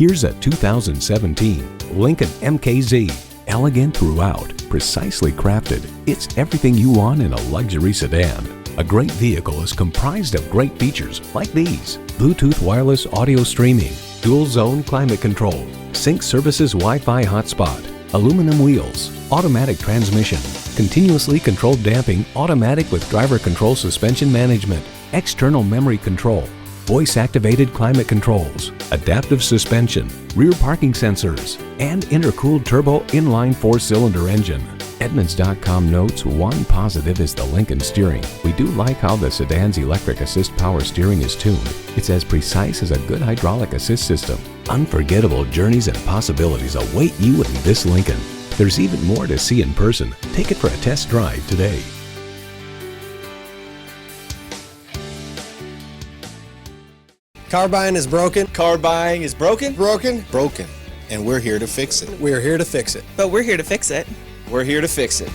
Here's a 2017 Lincoln MKZ. Elegant throughout, precisely crafted, it's everything you want in a luxury sedan. A great vehicle is comprised of great features like these: Bluetooth wireless audio streaming, dual zone climate control, sync services Wi-Fi hotspot, aluminum wheels, automatic transmission, continuously controlled damping, automatic with driver control suspension management, external memory control, voice-activated climate controls, adaptive suspension, rear parking sensors, and intercooled turbo inline 4-cylinder engine. Edmunds.com notes one positive is the Lincoln steering. We do like how the sedan's electric assist power steering is tuned. It's as precise as a good hydraulic assist system. Unforgettable journeys and possibilities await you in this Lincoln. There's even more to see in person. Take it for a test drive today. Car buying is broken. Car buying is broken? Broken. Broken. And we're here to fix it. We're here to fix it. But we're here to fix it. We're here to fix it.